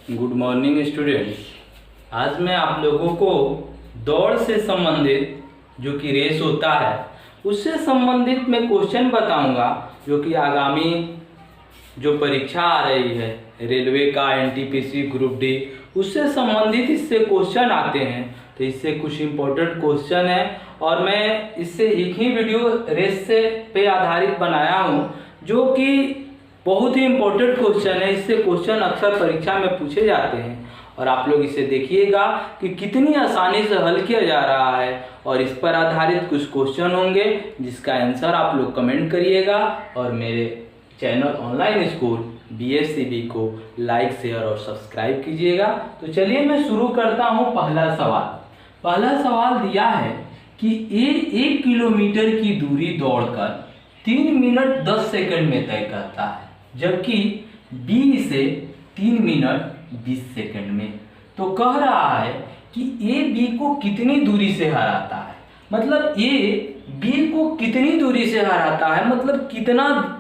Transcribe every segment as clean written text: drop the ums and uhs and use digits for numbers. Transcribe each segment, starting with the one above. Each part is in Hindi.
Good morning students. आज मैं आप लोगों को दौड़ से संबंधित जो कि रेस होता है उससे संबंधित मैं क्वेश्चन बताऊंगा, जो कि आगामी जो परीक्षा आ रही है रेलवे का एनटीपीसी ग्रुप डी, उससे संबंधित इससे क्वेश्चन आते हैं। तो इससे कुछ इम्पोर्टेंट क्वेश्चन है और मैं इससे एक ही वीडियो रेस से पे आधारित बनाया हूँ, जो कि बहुत ही इम्पोर्टेंट क्वेश्चन है। इससे क्वेश्चन अक्सर परीक्षा में पूछे जाते हैं और आप लोग इसे देखिएगा कि कितनी आसानी से हल किया जा रहा है। और इस पर आधारित कुछ क्वेश्चन होंगे जिसका आंसर आप लोग कमेंट करिएगा और मेरे चैनल ऑनलाइन स्कूल BSCB को लाइक, शेयर और सब्सक्राइब कीजिएगा। तो चलिए मैं शुरू करता हूँ। पहला सवाल दिया है कि एक किलोमीटर की दूरी दौड़कर 3 मिनट 10 सेकंड में तय करता है, जबकि B इसे 3 मिनट 20 सेकंड में। तो कह रहा है कि A B को कितनी दूरी से हराता है, मतलब A B को कितनी दूरी से हराता है, मतलब कितना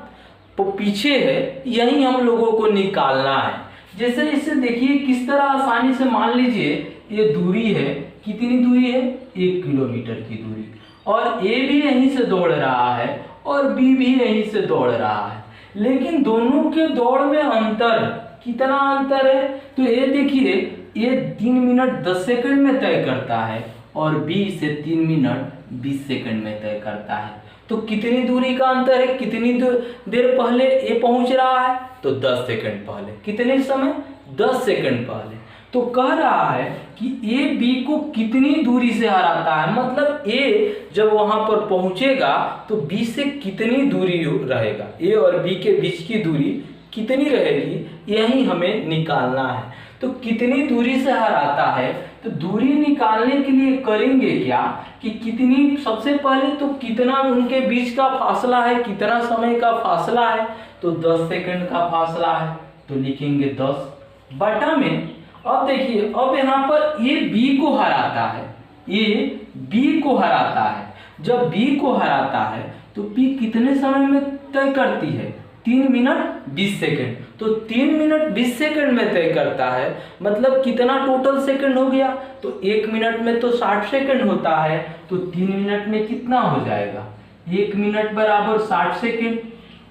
पीछे है, यही हम लोगों को निकालना है। जैसे इसे देखिए किस तरह आसानी से, मान लीजिए ये दूरी है, कितनी दूरी है 1 किलोमीटर की दूरी, और A भी यहीं से दौड़ रहा है और B भी यहीं से दौड़ रहा है, लेकिन दोनों के दौड़ में अंतर, कितना अंतर है, तो ये देखिए ये 3 मिनट 10 सेकंड में तय करता है और B इसे 3 मिनट 20 सेकंड में तय करता है। तो कितनी दूरी का अंतर है, कितनी देर पहले ये पहुंच रहा है, तो 10 सेकंड पहले। कितने समय, 10 सेकंड पहले। तो कह रहा है कि A B को कितनी दूरी से हराता है, मतलब A जब वहां पर पहुंचेगा तो B से कितनी दूरी रहेगा, A और B के बीच की दूरी कितनी रहेगी, यही हमें निकालना है। तो कितनी दूरी से हराता है, तो दूरी निकालने के लिए करेंगे क्या कि कितनी, सबसे पहले तो कितना उनके बीच का फासला है, कितना समय का फासला है, तो 10 सेकंड का फासला है। तो लिखेंगे 10 बटा में। अब देखिए, अब यहाँ पर ये B को हराता है, ये B को हराता है। जब B को हराता है तो B कितने समय में तय करती है, 3 मिनट 20 सेकंड। तो 3 मिनट 20 सेकंड में तय करता है, मतलब कितना टोटल सेकंड हो गया, तो 1 मिनट में तो 60 सेकंड होता है, तो 3 मिनट में कितना हो जाएगा, 1 मिनट बराबर 60 सेकंड।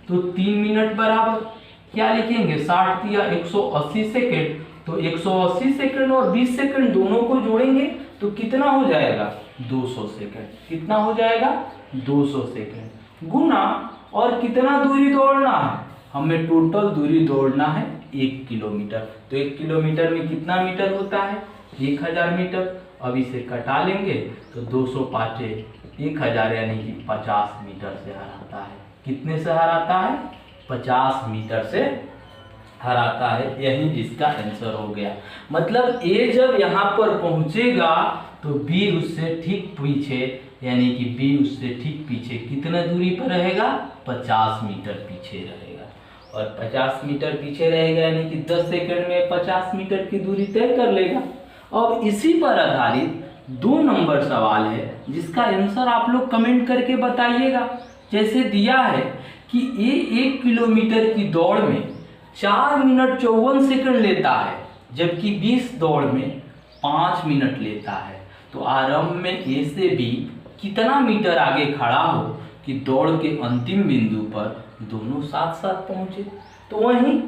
तो 3 मिनट बराबर क्या लिखेंगे, 60 या 180 सेकंड। तो 180 सेकंड और 20 सेकंड दोनों को जोड़ेंगे तो कितना हो जाएगा, 200 सेकंड। कितना हो जाएगा, 200 सेकंड गुना, और कितना दूरी दौड़ना है, हमें टोटल दूरी दौड़ना है 1 किलोमीटर। तो 1 किलोमीटर में कितना मीटर होता है, 1000 मीटर। अब इसे कटा लेंगे तो 200 पाँचे 1000 यानी कि 50 मीटर से हराता है। कितने से हराता है, 50 मीटर से हराता है। यही इसका आंसर हो गया। मतलब A जब यहाँ पर पहुंचेगा तो B उससे ठीक पीछे, यानी कि B उससे ठीक पीछे कितना दूरी पर रहेगा, 50 मीटर पीछे रहेगा। और 50 मीटर पीछे रहेगा यानी कि 10 सेकंड में 50 मीटर की दूरी तय कर लेगा। अब इसी पर आधारित 2 नंबर सवाल है जिसका आंसर आप लोग कमेंट करके बताइएगा। जैसे दिया है कि A 1 किलोमीटर की दौड़ में 4 मिनट 54 सेकंड लेता है, जबकि 20 दौड़ में 5 मिनट लेता है। तो आरंभ में A से B कितना मीटर आगे खड़ा हो कि दौड़ के अंतिम बिंदु पर दोनों साथ साथ पहुंचे। तो वहीं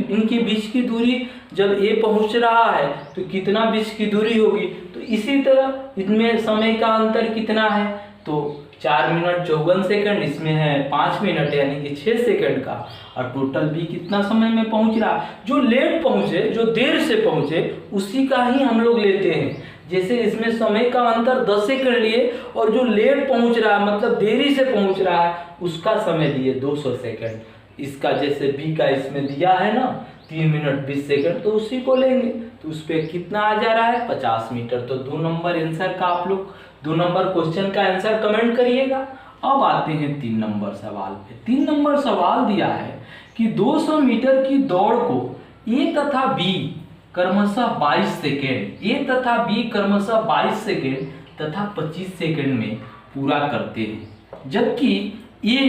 इनके बीच की दूरी, जब A पहुंच रहा है तो कितना बीच की दूरी होगी, तो इसी तरह इनमें समय का अंतर कितना है, तो 4 मिनट 54 सेकंड, इसमें है 5 मिनट यानी कि 6 सेकंड का। और टोटल भी कितना समय में पहुंच रहा, जो लेट पहुंचे, जो देर से पहुंचे, उसी का ही हम लोग लेते हैं। जैसे इसमें समय का अंतर 10 सेकंड लिए और जो लेट पहुंच रहा है, मतलब देरी से पहुंच रहा है, उसका समय दिए 200 सेकंड। इसका जैसे B का इसमें दिया है ना 3 मिनट 20 सेकंड, तो उसी को लेंगे। तो उस पर कितना आ जा रहा है, 50 मीटर। तो 2 नंबर आंसर का आप लोग 2 नंबर क्वेश्चन का आंसर कमेंट करिएगा। अब आते हैं 3 नंबर सवाल पे। 3 नंबर सवाल दिया है कि 200 मीटर की दौड़ को A तथा B क्रमशः 22 सेकेंड, A तथा B क्रमशः 22 सेकेंड तथा 25 सेकेंड में पूरा करते हैं, जबकि A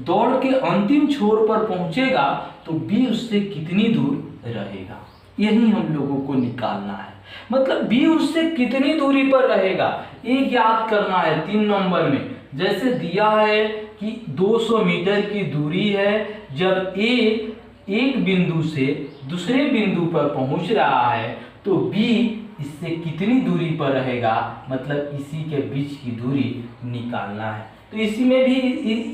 दौड़ के अंतिम छोर पर पहुंचेगा तो B उससे कितनी दूर रहेगा। यही हम लोगों को निकालना है। मतलब बी उससे कितनी दूरी पर रहेगा ये ज्ञात करना है 3 नंबर में। जैसे दिया है कि 200 मीटर की दूरी है, जब ए एक बिंदु से दूसरे बिंदु पर पहुंच रहा है तो बी इससे कितनी दूरी पर रहेगा, मतलब इसी के बीच की दूरी निकालना है। तो इसी में भी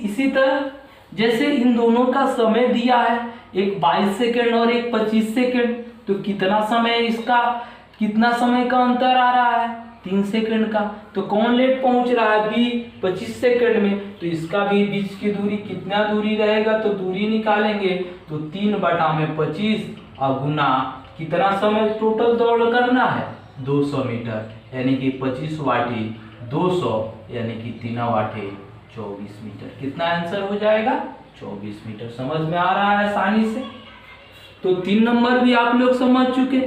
इसी तरह जैसे इन दोनों का समय दिया है, एक 22 सेकेंड और एक 25 सेकेंड, तो कितना समय इसका, कितना समय का अंतर आ रहा है 3 सेकेंड का। तो कौन लेट पहुंच रहा है, बी 25 सेकेंड में, तो इसका भी बीच की दूरी कितना दूरी रहेगा, तो दूरी निकालेंगे तो 3/25 और गुना कितना समय टोटल दौड़ करना है 200 मीटर, यानी कि 25 वाटी 200 यानी कि 3 वाटे 24 मीटर। कितना आंसर हो जाएगा 24 मीटर। समझ में आ रहा है आसानी से। तो 3 नंबर भी आप लोग समझ चुके।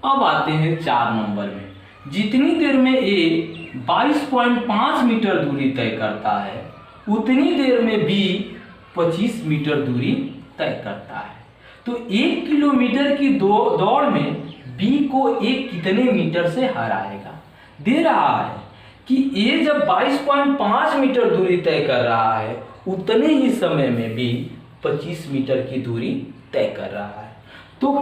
अब आते हैं 4 नंबर में। जितनी देर में ए 22.5 मीटर दूरी तय करता है उतनी देर में बी 25 मीटर दूरी तय करता है। तो 1 किलोमीटर की दौड़ में बी को एक कितने मीटर से हराएगा। दे रहा है कि ए जब 22.5 मीटर दूरी तय कर रहा है उतने ही समय में बी 25 मीटर की दूरी तय कर रहा है। तो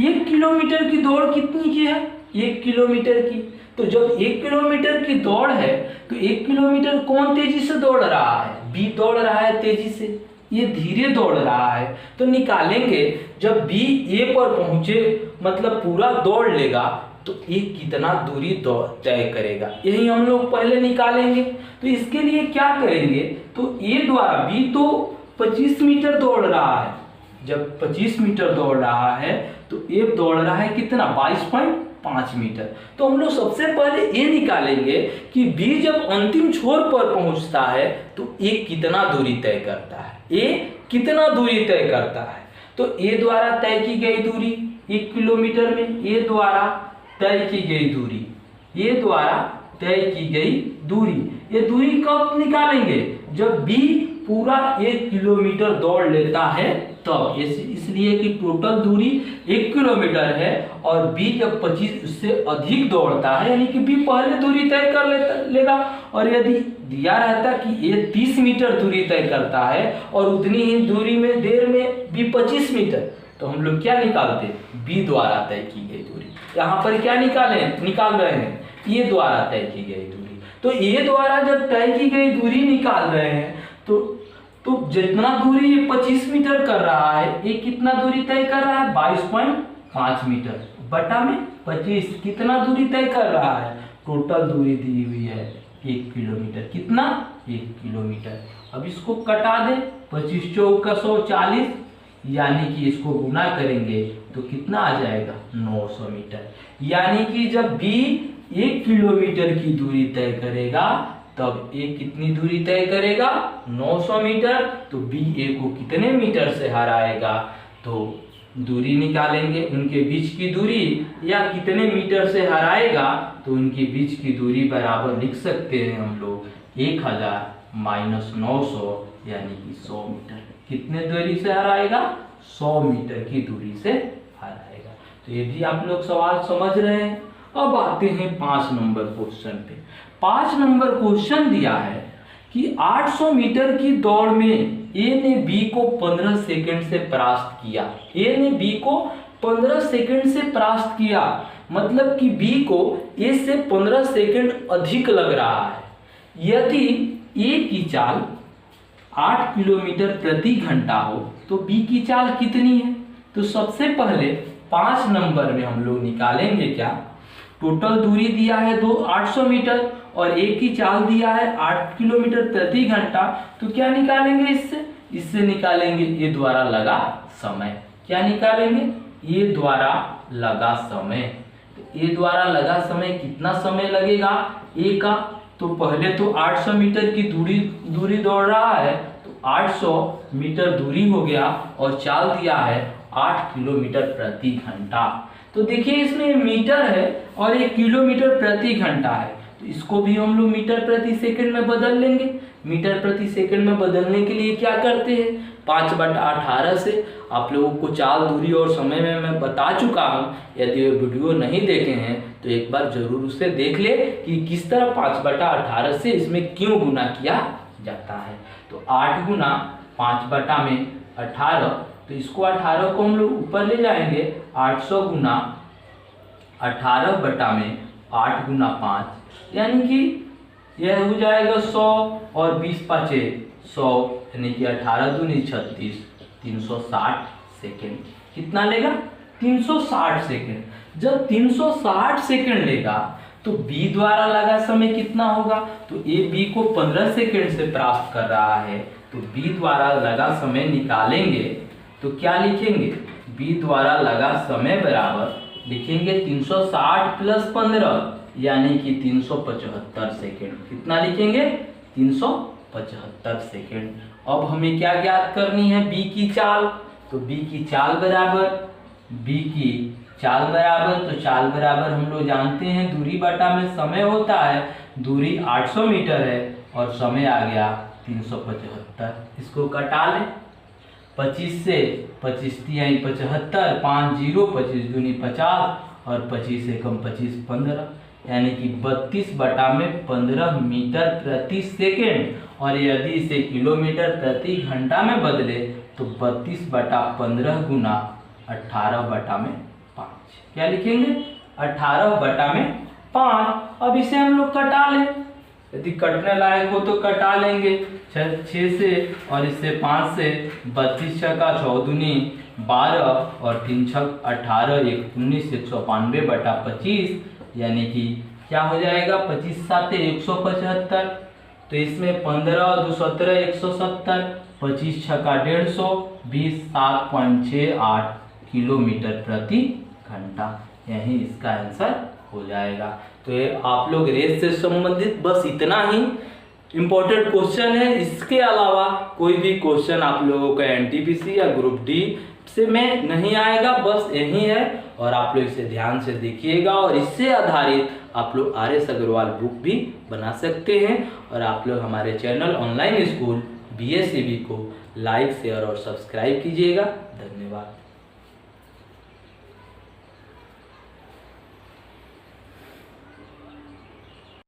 1 किलोमीटर की दौड़ कितनी की है, 1 किलोमीटर की। तो जब 1 किलोमीटर की दौड़ है तो 1 किलोमीटर कौन तेजी से दौड़ रहा है, बी दौड़ रहा है तेजी से, ये धीरे दौड़ रहा है। तो निकालेंगे जब बी ए पर पहुंचे, मतलब पूरा दौड़ लेगा, तो ए कितना दूरी तय करेगा, यही हम लोग पहले निकालेंगे। तो इसके लिए क्या करेंगे, तो ए द्वारा, बी तो 25 मीटर दौड़ रहा है, जब 25 मीटर दौड़ रहा है तो ए दौड़ रहा है कितना 22.5 मीटर। तो हम लोग सबसे पहले ए निकालेंगे कि बी जब अंतिम छोर पर पहुंचता है तो ए कितना दूरी तय करता है, ए कितना दूरी तय करता है। तो ए द्वारा तय की गई दूरी 1 किलोमीटर में ए द्वारा तय की गई दूरी, ये द्वारा तय की गई दूरी, ये दूरी कब निकालेंगे, जब बी पूरा 1 किलोमीटर दौड़ लेता है तब। इसलिए कि टोटल दूरी 1 किलोमीटर है और बी जब 25 उससे अधिक दौड़ता है, यानी कि बी पहले दूरी तय कर लेगा। और यदि दिया रहता कि ये 30 मीटर दूरी तय करता है और उतनी ही दूरी में देर में बी 25 मीटर, तो हम लोग क्या निकालते, बी द्वारा तय की गई दूरी। यहाँ पर क्या निकाल रहे हैं, ए द्वारा तय की गई दूरी। तो ए द्वारा जब तय की गई दूरी निकाल रहे हैं तो जितना दूरी ये 25 मीटर कर रहा है, ये कितना दूरी तय कर रहा है 22.5 मीटर बटा में 25, कितना दूरी तय कर रहा है, टोटल दूरी दी हुई है 1 किलोमीटर। कितना 1 किलोमीटर। अब इसको कटा दे, 25 चौका 140, यानी कि इसको गुना करेंगे तो कितना आ जाएगा 900 मीटर। यानी कि जब बी 1 किलोमीटर की दूरी तय करेगा तब ए कितनी दूरी तय करेगा 900 मीटर। तो बी ए को कितने मीटर से हराएगा, तो दूरी निकालेंगे उनके बीच की दूरी, या कितने मीटर से हराएगा, तो उनके बीच की दूरी बराबर लिख सकते हैं हम लोग 1000 - 900 यानी कि 100 मीटर। कितने दूरी से हराएगा, 100 मीटर की दूरी से हराएगा। तो ये भी आप लोग सवाल समझ रहे हैं। अब आते हैं 5 नंबर क्वेश्चन पे। 5 नंबर क्वेश्चन दिया है कि 800 मीटर की दौड़ में ए ने बी को 15 सेकंड से परास्त किया। ए ने बी को 15 सेकंड से परास्त किया, मतलब कि बी को ए से 15 सेकंड अधिक लग रहा है। यदि ए की चाल 8 किलोमीटर प्रति घंटा हो तो बी की चाल कितनी है। तो सबसे पहले 5 नंबर में हम लोग निकालेंगे क्या, टोटल दूरी दिया है 800 मीटर और एक की चाल दिया है 8 किलोमीटर प्रति घंटा। तो क्या निकालेंगे, इससे निकालेंगे ए द्वारा लगा समय। क्या निकालेंगे, ए द्वारा लगा समय। तो ए द्वारा लगा समय कितना समय लगेगा ए का, तो पहले तो 800 मीटर की दूरी दौड़ रहा है, तो 800 मीटर दूरी हो गया और चाल दिया है 8 किलोमीटर प्रति घंटा। तो देखिए इसमें मीटर है और 1 किलोमीटर प्रति घंटा है, तो इसको भी हम लोग मीटर प्रति सेकंड में बदल लेंगे। मीटर प्रति सेकंड में बदलने के लिए क्या करते हैं, 5/18 से आप लोगों को चाल, दूरी और समय में मैं बता चुका हूँ। यदि वो वीडियो नहीं देखे हैं तो एक बार जरूर उसे देख ले कि किस तरह 5/18 से इसमें क्यों गुना किया जाता है। तो 8 गुना 5/18, तो इसको 18 को हम लोग ऊपर ले जाएंगे, 800 गुना 18/8 गुना 5, यानी कि यह हो जाएगा 100 और 20×5 100, यानी कि 18 दूनी 36, 360 सेकेंड। कितना लेगा, 360 सेकेंड। जब 360 सेकेंड लेगा तो बी द्वारा लगा समय कितना होगा, तो ए बी को 15 सेकेंड से प्राप्त कर रहा है, तो बी द्वारा लगा समय निकालेंगे तो क्या लिखेंगे, बी द्वारा लगा समय बराबर लिखेंगे 360 + 15, यानी कि 375 सेकेंड। कितना लिखेंगे, 375 सेकेंड। अब हमें क्या ज्ञात करनी है, बी की चाल। तो बी की चाल बराबर, तो चाल बराबर हम लोग जानते हैं दूरी बटा में समय होता है। दूरी 800 मीटर है और समय आ गया 375। इसको कटा लें, 25 से 25 तिहाई 75, 5 0, 25 दूनी 50 और 25 एकम 25 15, यानी कि 32/15 मीटर प्रति सेकेंड। और यदि इसे किलोमीटर प्रति घंटा में बदले तो 32/15 गुना 18/5। क्या लिखेंगे, 18/5। अब इसे हम लोग कटा लें, यदि कटने लायक हो तो कटा लेंगे, 6 से और इससे 5 से, 32 छक्का 14 दूनी 12 और 3 छक 18, 1 19, 192/25, यानी कि क्या हो जाएगा, 25 7 175। तो इसमें 15 और 2 17 170, 25 छक्का 150, 20 7.68 किलोमीटर प्रति घंटा। यही इसका आंसर हो जाएगा। तो ये आप लोग रेस से संबंधित बस इतना ही इम्पोर्टेंट क्वेश्चन है। इसके अलावा कोई भी क्वेश्चन आप लोगों का एनटीपीसी या ग्रुप डी से में नहीं आएगा, बस यही है। और आप लोग इसे ध्यान से देखिएगा और इससे आधारित आप लोग RS अग्रवाल बुक भी बना सकते हैं। और आप लोग हमारे चैनल ऑनलाइन स्कूल BSCB को लाइक, शेयर और सब्सक्राइब कीजिएगा। धन्यवाद।